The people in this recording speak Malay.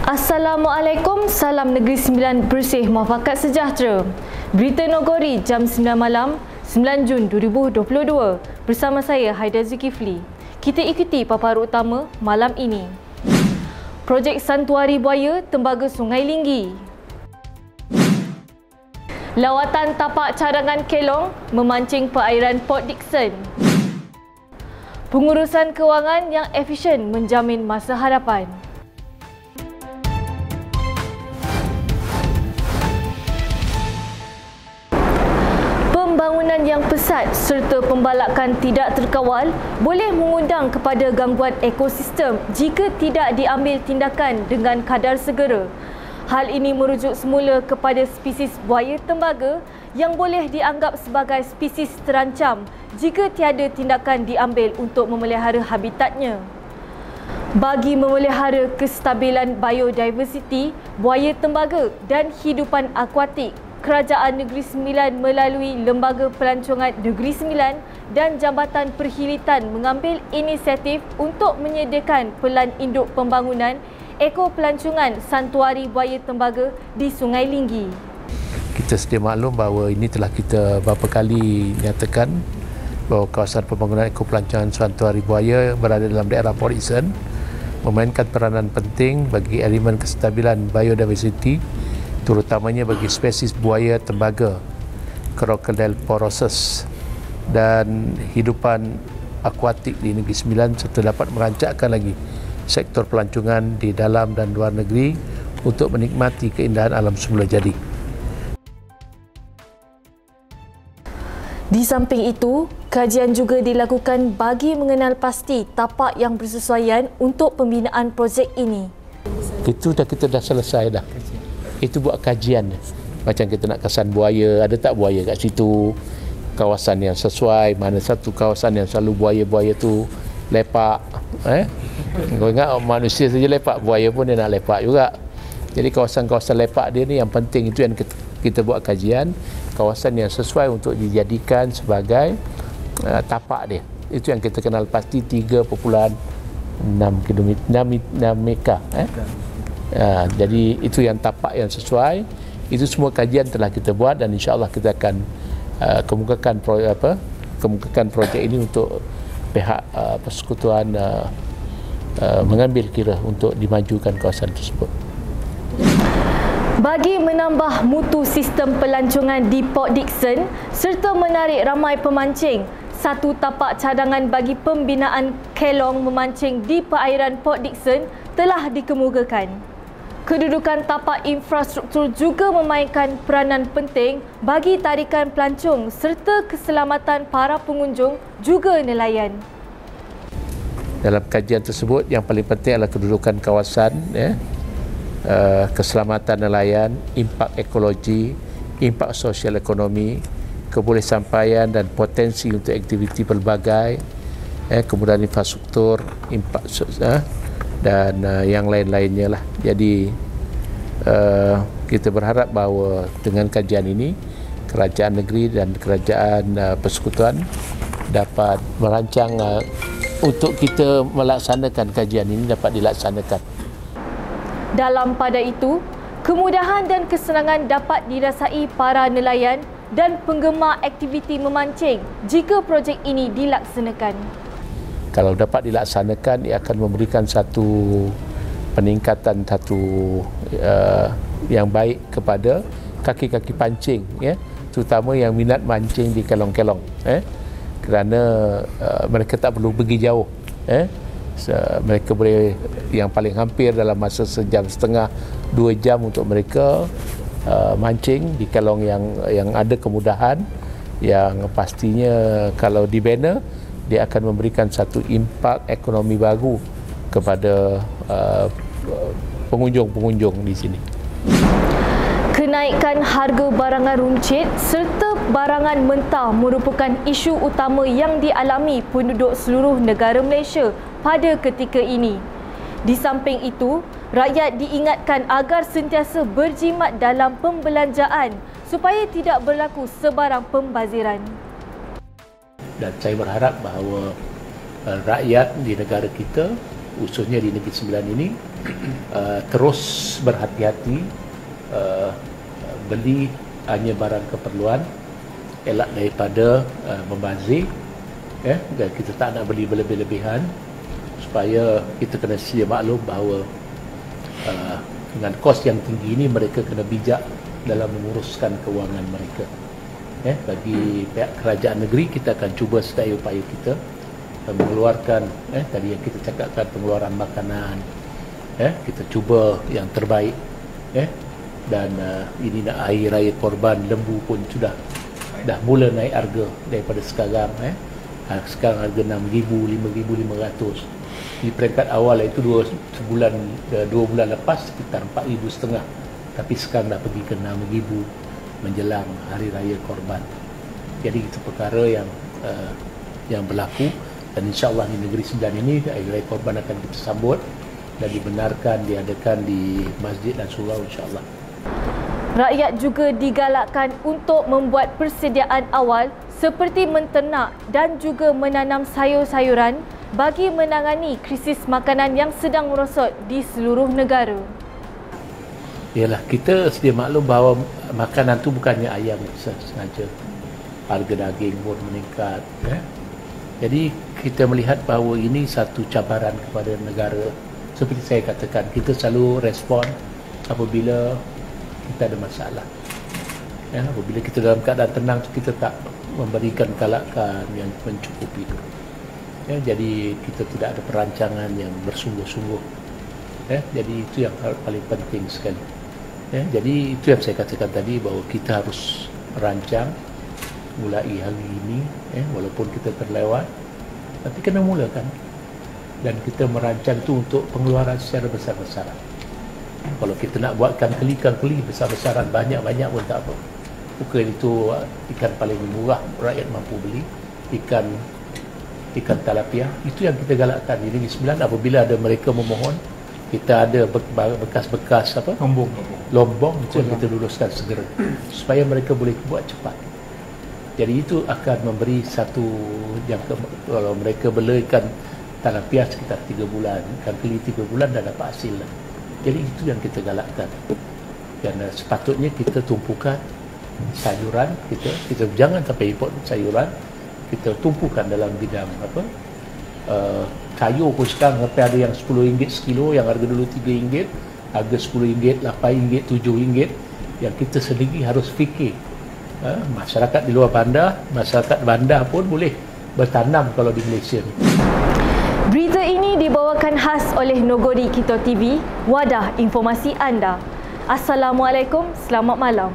Assalamualaikum, salam Negeri Sembilan bersih, muafakat sejahtera. Berita Nogori jam 9 malam, 9 Jun 2022. Bersama saya Haida Zulkifli. Kita ikuti paparan utama malam ini. Projek Santuari Buaya Tembaga Sungai Linggi. Lawatan tapak cadangan Kelong memancing perairan Port Dickson. Pengurusan kewangan yang efisien menjamin masa hadapan. Pembangunan yang pesat serta pembalakan tidak terkawal boleh mengundang kepada gangguan ekosistem jika tidak diambil tindakan dengan kadar segera. Hal ini merujuk semula kepada spesies buaya tembaga yang boleh dianggap sebagai spesies terancam jika tiada tindakan diambil untuk memelihara habitatnya. Bagi memelihara kestabilan biodiversiti, buaya tembaga dan hidupan akuatik, Kerajaan Negeri Sembilan melalui Lembaga Pelancongan Negeri Sembilan dan Jambatan Perkhidmatan mengambil inisiatif untuk menyediakan pelan induk pembangunan eko-pelancongan Santuari Buaya Tembaga di Sungai Linggi. Kita sedia maklum bahawa ini telah kita beberapa kali nyatakan bahawa kawasan pembangunan eko-pelancongan Santuari Buaya berada dalam daerah Port Dickson memainkan peranan penting bagi elemen kestabilan biodiversiti, terutamanya bagi spesies buaya tembaga, Crocodile porosus dan hidupan akuatik di Negeri Sembilan serta dapat merancakkan lagi sektor pelancongan di dalam dan luar negeri untuk menikmati keindahan alam semula jadi. Di samping itu, kajian juga dilakukan bagi mengenal pasti tapak yang bersesuaian untuk pembinaan projek ini. Kita dah selesai dah. Itu buat kajian. Macam kita nak kesan buaya, ada tak buaya kat situ? Kawasan yang sesuai, mana satu kawasan yang selalu buaya-buaya tu lepak. Kau ingat manusia saja lepak, buaya pun dia nak lepak juga. Jadi kawasan-kawasan lepak dia ni yang penting, itu yang kita buat kajian. Kawasan yang sesuai untuk dijadikan sebagai tapak dia. Itu yang kita kenal pasti 3.6 meka. Jadi itu yang tapak yang sesuai. Itu semua kajian telah kita buat dan insya-Allah kita akan kemukakan projek ini untuk pihak persekutuan mengambil kira untuk dimajukan kawasan tersebut. Bagi menambah mutu sistem pelancongan di Port Dickson serta menarik ramai pemancing, satu tapak cadangan bagi pembinaan kelong memancing di perairan Port Dickson telah dikemukakan. Kedudukan tapak infrastruktur juga memainkan peranan penting bagi tarikan pelancong serta keselamatan para pengunjung juga nelayan. Dalam kajian tersebut yang paling penting adalah kedudukan kawasan, keselamatan nelayan, impak ekologi, impak sosial ekonomi, kebolehsampaian dan potensi untuk aktiviti pelbagai, kemudian infrastruktur, impak dan yang lain-lainnya lah. Jadi kita berharap bahawa dengan kajian ini kerajaan negeri dan kerajaan persekutuan dapat merancang untuk kita melaksanakan kajian ini dapat dilaksanakan. Dalam pada itu, kemudahan dan kesenangan dapat dirasai para nelayan dan penggemar aktiviti memancing jika projek ini dilaksanakan. Kalau dapat dilaksanakan, ia akan memberikan satu peningkatan yang baik kepada kaki-kaki pancing, terutama yang minat mancing di kelong-kelong, kerana mereka tak perlu pergi jauh, mereka boleh yang paling hampir dalam masa sejam setengah 2 jam untuk mereka mancing di kelong yang ada kemudahan yang pastinya kalau dibina dia akan memberikan satu impak ekonomi baru kepada pengunjung-pengunjung di sini. Kenaikan harga barangan runcit serta barangan mentah merupakan isu utama yang dialami penduduk seluruh negara Malaysia pada ketika ini. Di samping itu, rakyat diingatkan agar sentiasa berjimat dalam pembelanjaan supaya tidak berlaku sebarang pembaziran. Dan saya berharap bahawa rakyat di negara kita, khususnya di Negeri Sembilan ini, terus berhati-hati, beli hanya barang keperluan, elak daripada membazir, dan kita tak nak beli berlebih-lebihan, supaya kita kena sedia maklum bahawa dengan kos yang tinggi ini mereka kena bijak dalam menguruskan kewangan mereka. Bagi pihak kerajaan negeri, kita akan cuba sedaya upaya kita mengeluarkan tadi yang kita cakapkan, pengeluaran makanan, kita cuba yang terbaik, dan ini nak Hari Raya Korban, lembu pun dah mula naik harga daripada sekarang. Sekarang harga 6,000, 5,500. Di peringkat awal itu 2 bulan lepas sekitar 4,500, tapi sekarang dah pergi ke 6,000 menjelang Hari Raya Korban. Jadi itu perkara yang berlaku, dan insya-Allah di Negeri Sembilan ini Hari Raya Korban akan kita sambut dan dibenarkan diadakan di masjid dan surau, insya-Allah. Rakyat juga digalakkan untuk membuat persediaan awal seperti menternak dan juga menanam sayur-sayuran bagi menangani krisis makanan yang sedang merosot di seluruh negara. Yalah, kita sedia maklum bahawa makanan tu bukannya ayam sengaja. Harga daging pun meningkat. Jadi kita melihat bahawa ini satu cabaran kepada negara. Seperti saya katakan, kita selalu respon apabila kita ada masalah. Apabila kita dalam keadaan tenang, kita tak memberikan galakan yang mencukupi itu. Jadi kita tidak ada perancangan yang bersungguh-sungguh. Jadi itu yang paling penting sekali. Jadi itu yang saya katakan tadi, bahawa kita harus merancang mulai hari ini, walaupun kita terlewat, tapi kena mulakan. Dan kita merancang itu untuk pengeluaran secara besar-besaran. Kalau kita nak buatkan keli besar-besaran, banyak-banyak pun tak apa. Bukan itu ikan paling murah rakyat mampu beli, ikan tilapia. Itu yang kita galakkan di Negeri Sembilan. Apabila ada mereka memohon, kita ada bekas-bekas lombong itu yang kita luluskan segera, supaya mereka boleh buat cepat. Jadi itu akan memberi satu yang kalau mereka bela ikan tilapia sekitar 3 bulan, ikan keli 3 bulan dah dapat hasil. Jadi itu yang kita galakkan. Dan sepatutnya kita tumpukan sayuran kita jangan sampai import sayuran, kita tumpukan dalam bidang sayur pun sekarang sampai ada yang RM10 sekilo, yang harga dulu RM3, harga RM10, RM8, RM7, yang kita sendiri harus fikir. Masyarakat di luar bandar, masyarakat bandar pun boleh bertanam kalau di Malaysia ni. Berita ini dibawakan khas oleh Nogori Kita TV, wadah informasi anda. Assalamualaikum, selamat malam.